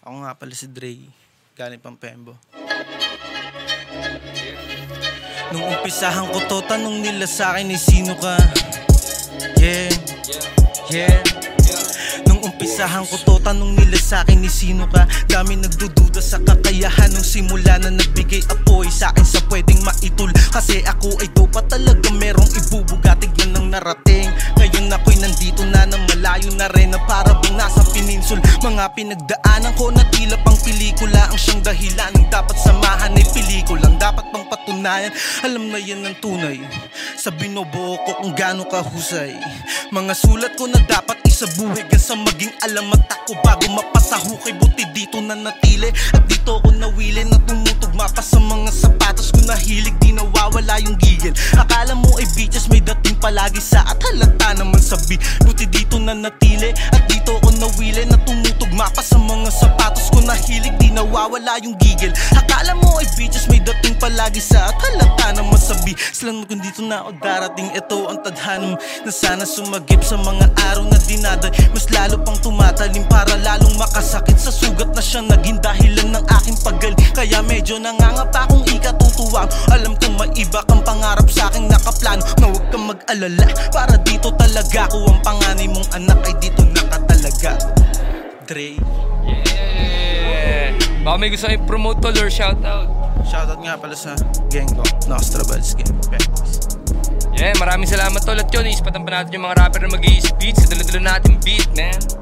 Ako nga pala si Dre, galing Pampembo. Nung umpisahan ko to, tanong nila sa'kin ay sino ka? Yeah. Nung umpisahan ko to, tanong nila sa'kin ay sino ka? Dami nagdududa sa kakayahan nung simula na nagbigay apoy sa'kin sa pwedeng maitul. Kasi ako ay dopa talaga merong ibubuga, tignan ng narating. Ngayon ako'y nandito na malayo na rin, na para bang nasa peninsul. Mga pinagdaanan ko na tila pang pelikula, ang siyang dahilan ng dapat samahan ay pelikulang dapat pang patunayan. Alam na yan ang tunay sa binubuo ko kung gaano kahusay. Mga sulat ko na dapat isabuhay sa maging alamat ako bago mapasahukay. Buti dito na natili at dito ko nawili na tumutugma pa sa mga sapatos ko na hilig. Di nawawala yung gigil. Akala mo ay bitches may dating palagi sa at halata naman sabi. Buti dito na natili at dito ko nawili na tumutugma pa sa mga sapatos ko na hilig. Di nawawala yung gigil. Akala mo ay bitches may dating palagi sa at halata naman sabi. Silang kung dito na ako darating, ito ang tadhana na sana sumagip sa mga araw na dinaday. Mas lalo pang tumatalim para lalong makasakit sa sugat na siya naging dahilan ng aking paggaling. Kaya medyo nangangapa kung ikatutuwa. Alam kong may iba kang pangarap sa aking nakaplano, na huwag kang mag-alala, para dito talaga ako. Ang panganay mong anak ay dito nakatalaga. Dre. Yeah. Baka may gusto kayo promote tol or shoutout? Shoutout nga pala sa gang ko, Nostrabals Gang. Yeah, maraming salamat tol. At yun, ispatan pa natin yung mga rapper na mag-i-speed sa dala-dala natin beat, man.